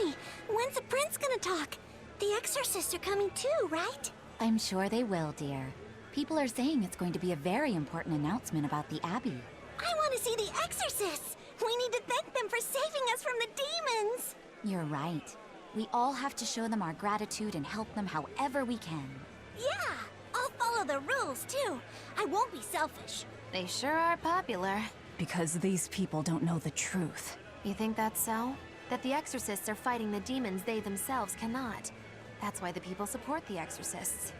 me, when's the prince gonna talk? The exorcists are coming too, right? I'm sure they will, dear. People are saying it's going to be a very important announcement about the Abbey. I want to see the exorcists! We need to thank them for saving us from the demons! You're right. We all have to show them our gratitude and help them however we can. Yeah! I'll follow the rules, too. I won't be selfish. They sure are popular. Because these people don't know the truth. You think that's so? That the exorcists are fighting the demons they themselves cannot. That's why the people support the exorcists.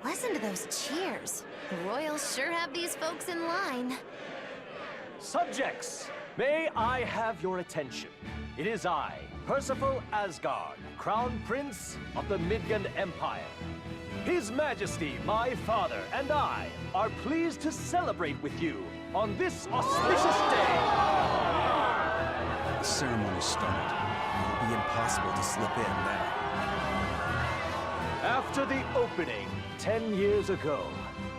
Listen to those cheers. The royals sure have these folks in line. Subjects, may I have your attention? It is I, Percival Asgard, Crown Prince of the Midgard Empire. His Majesty, my father, and I are pleased to celebrate with you on this auspicious day. The ceremony's started. It will be impossible to slip in now. After the opening 10 years ago,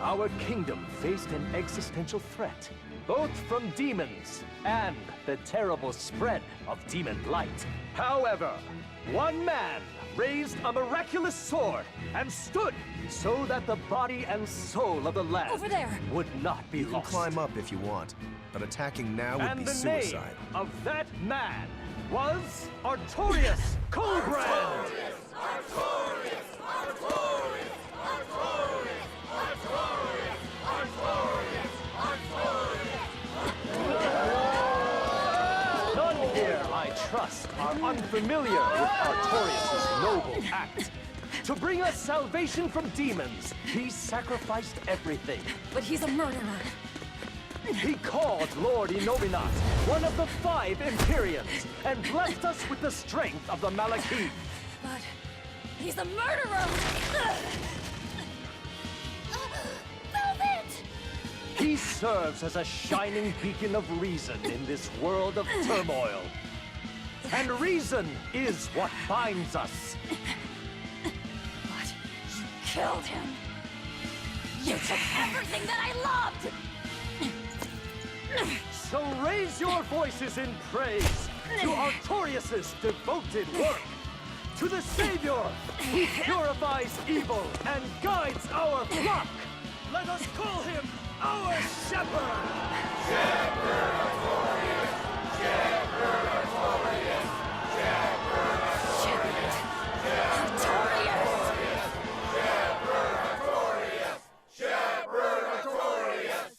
our kingdom faced an existential threat, both from demons and the terrible spread of demon light. However, one man raised a miraculous sword and stood so that the body and soul of the land Over there! would not be You can lost. climb up if you want, but attacking now would And be the suicide. name of that man was Artorius Colbrand! Artorius! rare, I trust, are unfamiliar with Artorias' noble act. To bring us salvation from demons, he sacrificed everything. But he's a murderer. He called Lord Inominat one of the 5 Empyreans and blessed us with the strength of the Malakith. But he's a murderer! Velvet! He serves as a shining beacon of reason in this world of turmoil. And reason is what binds us. But you killed him! You took everything that I loved! So raise your voices in praise to Artorias' devoted work, to the Savior who purifies evil and guides our flock. Let us call him our Shepherd! Shepherd Artorias! Shepherd Artorias! Shepherd Artorias! Shepherd Artorias! Shepherd Artorias!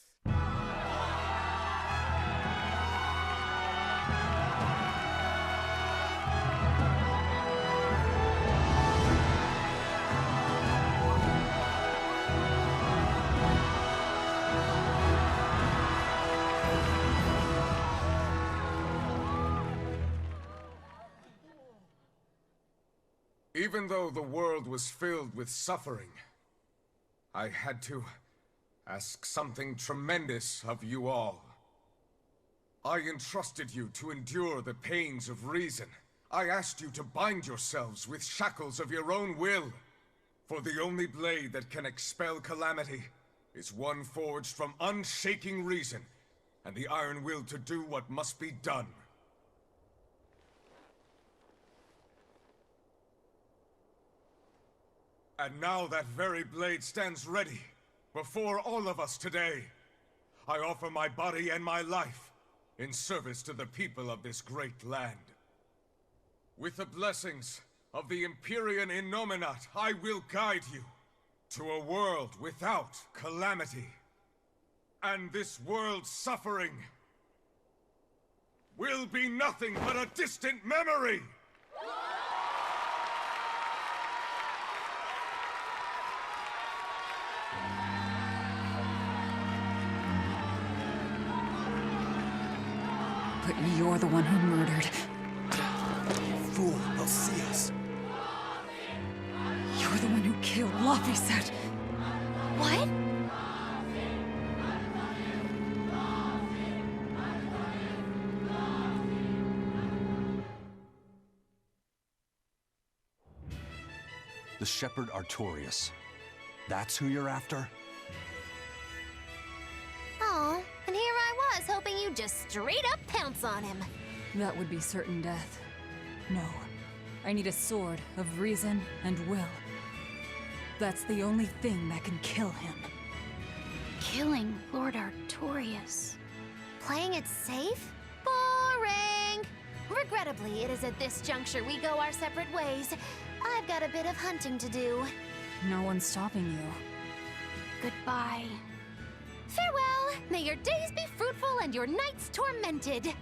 Even though the world was filled with suffering, I had to ask something tremendous of you all. I entrusted you to endure the pains of reason. I asked you to bind yourselves with shackles of your own will. For the only blade that can expel calamity is one forged from unshaking reason and the iron will to do what must be done. And now that very blade stands ready before all of us today. I offer my body and my life in service to the people of this great land. With the blessings of the Empyrean Innominat, I will guide you to a world without calamity. And this world's suffering will be nothing but a distant memory! But you're the one who murdered. Fool, they'll see us. You're the one who killed Laphicet. What? The Shepherd Artorias. That's who you're after? Oh, and here I was hoping you'd just straight up pounce on him. That would be certain death. No. I need a sword of reason and will. That's the only thing that can kill him. Killing Lord Artorias. Playing it safe? Boring! Regrettably, it is at this juncture we go our separate ways. I've got a bit of hunting to do. No one's stopping you. Goodbye. Farewell! May your days be fruitful and your nights tormented!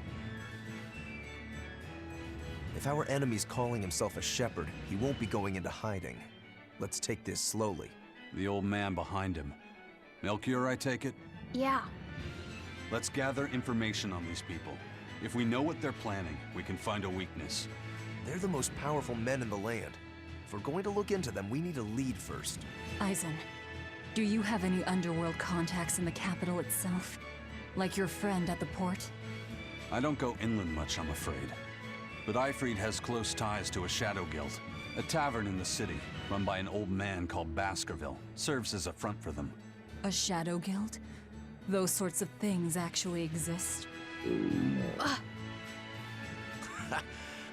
If our enemy's calling himself a shepherd, he won't be going into hiding. Let's take this slowly. The old man behind him. Melchior, I take it? Yeah. Let's gather information on these people. If we know what they're planning, we can find a weakness. They're the most powerful men in the land. If we're going to look into them, we need a lead first. Eisen, do you have any underworld contacts in the capital itself? Like your friend at the port? I don't go inland much, I'm afraid. But Ifrid has close ties to a shadow guild. A tavern in the city, run by an old man called Baskerville, serves as a front for them. A shadow guild? Those sorts of things actually exist?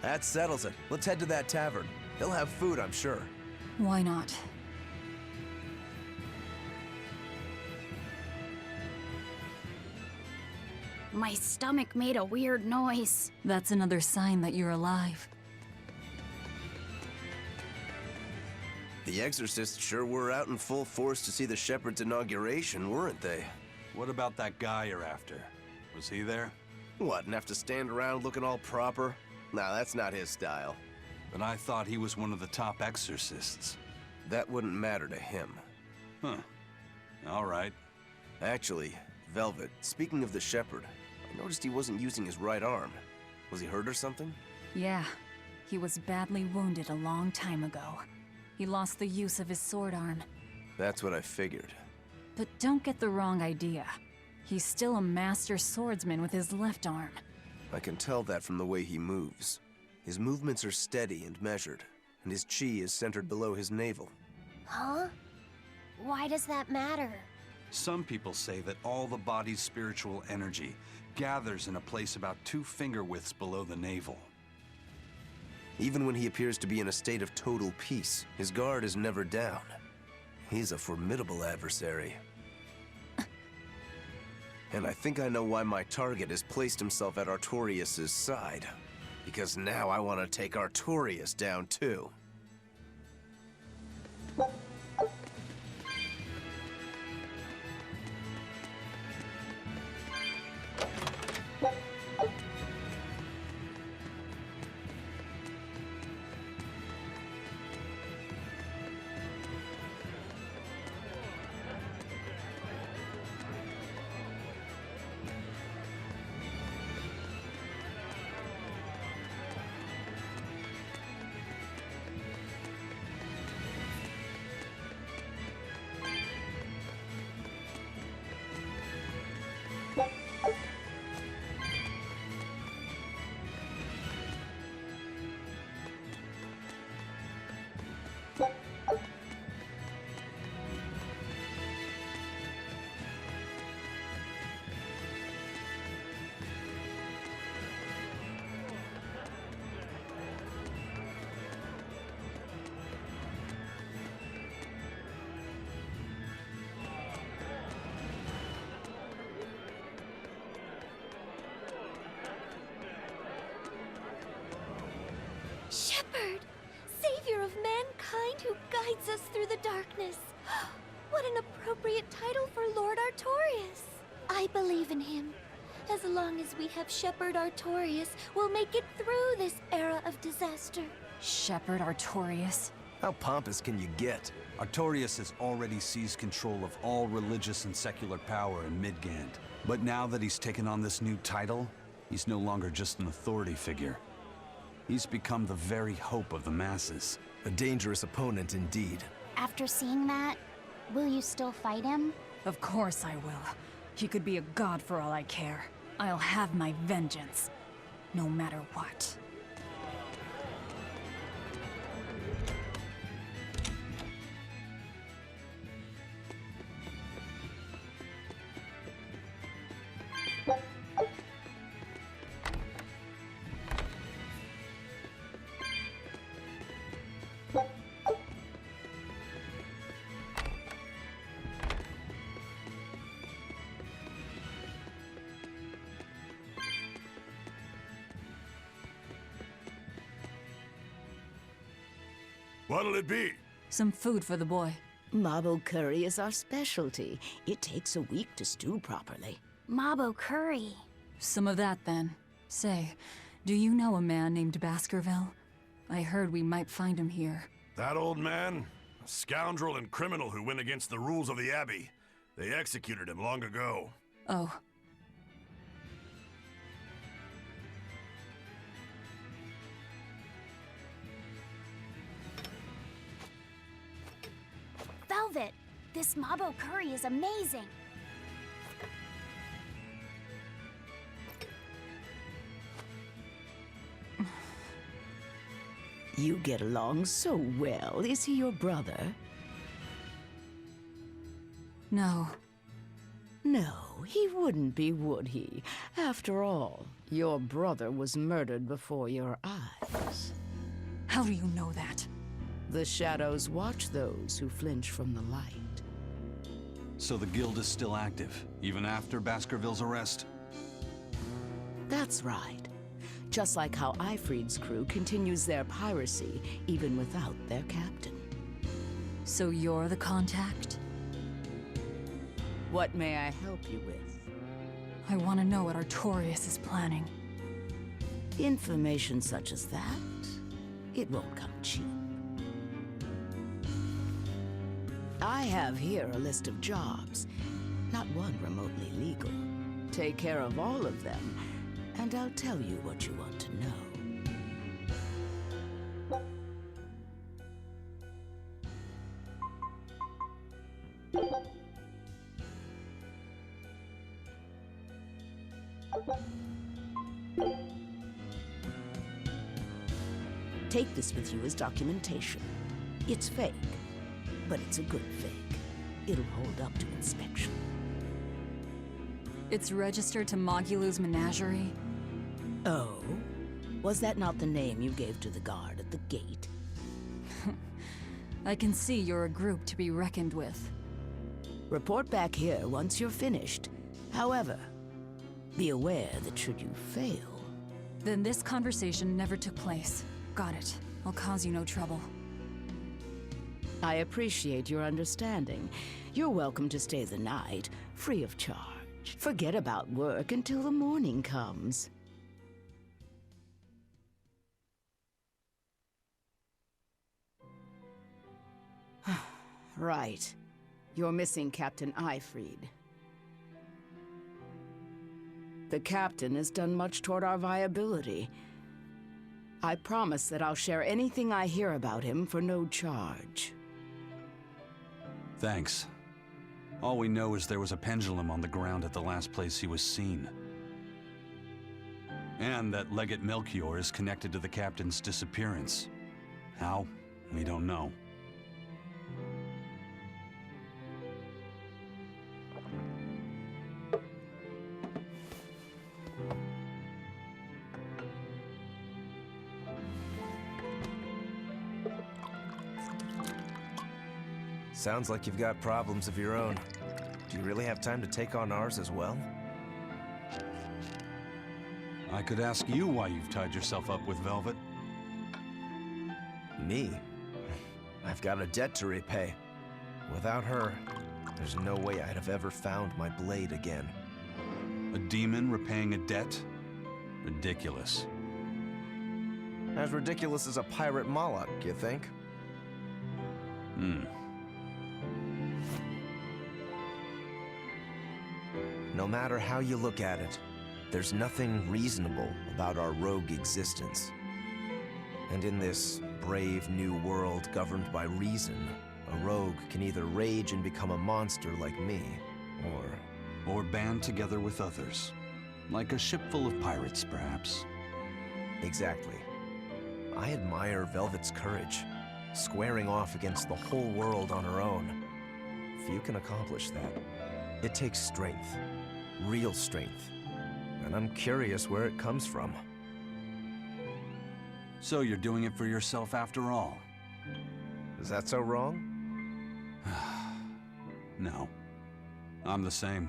That settles it. Let's head to that tavern. They'll have food, I'm sure. Why not? My stomach made a weird noise. That's another sign that you're alive. The exorcists sure were out in full force to see the shepherd's inauguration, weren't they? What about that guy you're after? Was he there? What, and have to stand around looking all proper? Nah, that's not his style. But I thought he was one of the top exorcists. That wouldn't matter to him. Huh. All right. Actually, Velvet, speaking of the shepherd, I noticed he wasn't using his right arm. Was he hurt or something? Yeah, he was badly wounded a long time ago. He lost the use of his sword arm. That's what I figured. But don't get the wrong idea. He's still a master swordsman with his left arm. I can tell that from the way he moves. His movements are steady and measured, and his chi is centered below his navel. Huh? Why does that matter? Some people say that all the body's spiritual energy gathers in a place about 2 finger widths below the navel. Even when he appears to be in a state of total peace, his guard is never down. He's a formidable adversary. And I think I know why my target has placed himself at Artorias' side. Because now I want to take Artorias down too. Shepherd! Savior of mankind who guides us through the darkness. What an appropriate title for Lord Artorias. I believe in him. As long as we have Shepherd Artorias, we'll make it through this era of disaster. Shepherd Artorias? How pompous can you get? Artorias has already seized control of all religious and secular power in Midgand. But now that he's taken on this new title, he's no longer just an authority figure. He's become the very hope of the masses. A dangerous opponent indeed. After seeing that, will you still fight him? Of course I will. He could be a god for all I care. I'll have my vengeance. No matter what. What'll it be? Some food for the boy. Mabo curry is our specialty. It takes a week to stew properly. Mabo curry. Some of that, then. Say, do you know a man named Baskerville? I heard we might find him here. That old man? A scoundrel and criminal who went against the rules of the Abbey. They executed him long ago. Oh. Velvet, this Mabo curry is amazing. You get along so well. Is he your brother? No. No, he wouldn't be, would he? After all, your brother was murdered before your eyes. How do you know that? The shadows watch those who flinch from the light. So the guild is still active, even after Baskerville's arrest? That's right. Just like how Ifrid's crew continues their piracy, even without their captain. So you're the contact? What may I help you with? I want to know what Artorias is planning. Information such as that, it won't come cheap. I have here a list of jobs, not one remotely legal. Take care of all of them, and I'll tell you what you want to know. Take this with you as documentation. It's fake, but it's a good fake. It'll hold up to inspection. It's registered to Mogulu's menagerie? Oh? Was that not the name you gave to the guard at the gate? I can see you're a group to be reckoned with. Report back here once you're finished. However, be aware that should you fail... Then this conversation never took place. Got it. I'll cause you no trouble. I appreciate your understanding. You're welcome to stay the night, free of charge. Forget about work until the morning comes. Right. You're missing Captain Ifried. The captain has done much toward our viability. I promise that I'll share anything I hear about him for no charge. Thanks. All we know is there was a pendulum on the ground at the last place he was seen. And that Legate Melchior is connected to the captain's disappearance. How? We don't know. Sounds like you've got problems of your own. Do you really have time to take on ours as well? I could ask you why you've tied yourself up with Velvet. Me? I've got a debt to repay. Without her, there's no way I'd have ever found my blade again. A demon repaying a debt? Ridiculous. As ridiculous as a pirate Moloch, you think? No matter how you look at it, there's nothing reasonable about our rogue existence. And in this brave new world governed by reason, a rogue can either rage and become a monster like me, or band together with others. Like a ship full of pirates, perhaps. Exactly. I admire Velvet's courage, squaring off against the whole world on her own. Few can accomplish that. It takes strength. Real strength. And I'm curious where it comes from. So you're doing it for yourself after all? Is that so wrong? No. I'm the same.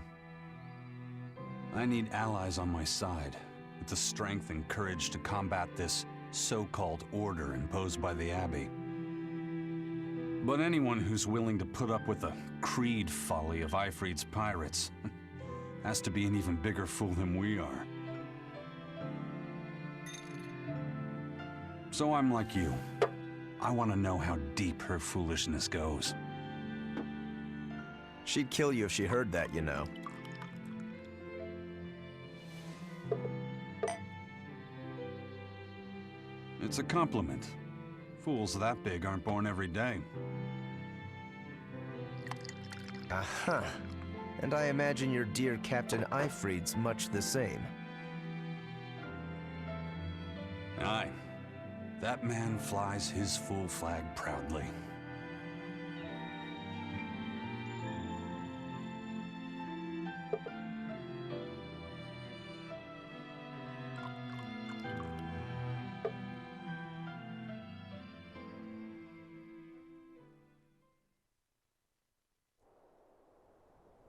I need allies on my side, with the strength and courage to combat this so-called order imposed by the Abbey. But anyone who's willing to put up with the creed folly of Ifried's pirates has to be an even bigger fool than we are. So I'm like you. I want to know how deep her foolishness goes. She'd kill you if she heard that, you know. It's a compliment. Fools that big aren't born every day. Aha. And I imagine your dear Captain Ifried's much the same. Aye. That man flies his full flag proudly.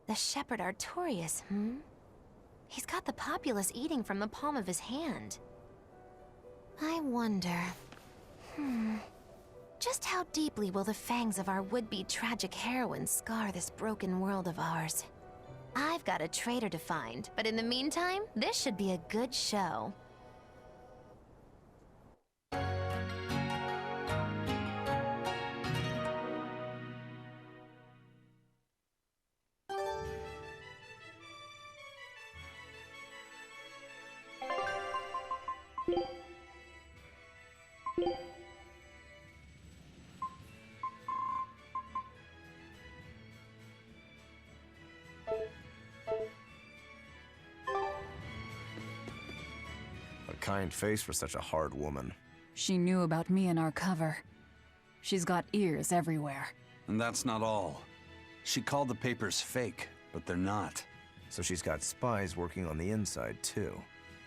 The shepherd Artorias, He's got the populace eating from the palm of his hand. I wonder... Just how deeply will the fangs of our would-be tragic heroine scar this broken world of ours? I've got a traitor to find, but in the meantime, this should be a good show. A kind face for such a hard woman. She knew about me and our cover. She's got ears everywhere. And that's not all. She called the papers fake, but they're not. So she's got spies working on the inside, too.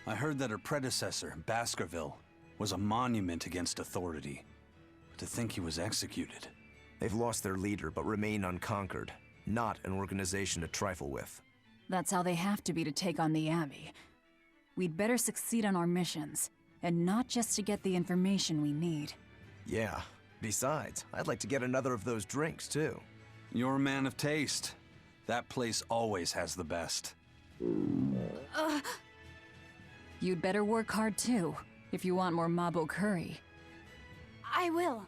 I heard that her predecessor, Baskerville, was a monument against authority. To think he was executed. They've lost their leader, but remain unconquered. Not an organization to trifle with. That's how they have to be to take on the Abbey. We'd better succeed on our missions, and not just to get the information we need. Yeah. Besides, I'd like to get another of those drinks, too. You're a man of taste. That place always has the best. You'd better work hard too, if you want more Mabo curry. I will.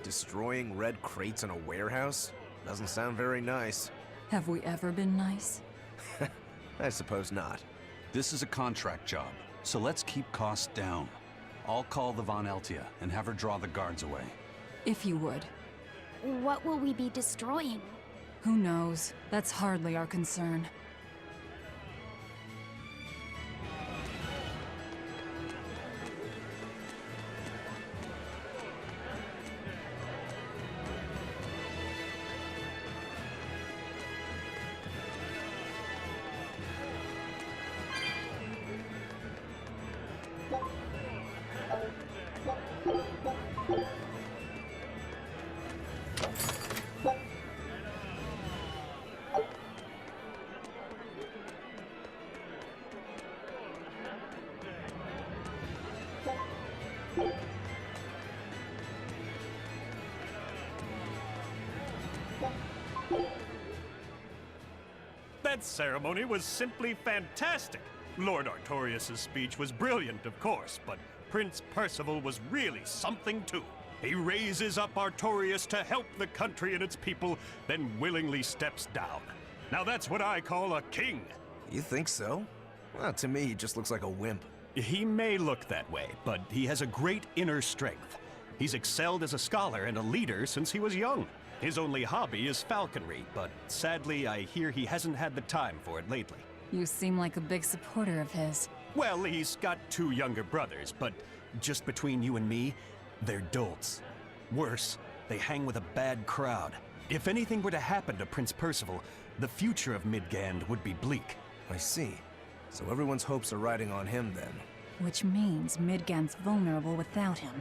Destroying red crates in a warehouse? Doesn't sound very nice. Have we ever been nice? I suppose not. This is a contract job, so let's keep costs down. I'll call the Von Eltia and have her draw the guards away. If you would. What will we be destroying? Who knows? That's hardly our concern. That ceremony was simply fantastic. Lord Artorias' speech was brilliant, of course, but Prince Percival was really something too. He raises up Artorias to help the country and its people, then willingly steps down. Now that's what I call a king. You think so? Well, to me, he just looks like a wimp. He may look that way, but he has a great inner strength. He's excelled as a scholar and a leader since he was young. His only hobby is falconry, but sadly, I hear he hasn't had the time for it lately. You seem like a big supporter of his. Well, he's got 2 younger brothers, but just between you and me, they're dolts. Worse, they hang with a bad crowd. If anything were to happen to Prince Percival, the future of Midgand would be bleak. I see. So everyone's hopes are riding on him then. Which means Midgand's vulnerable without him.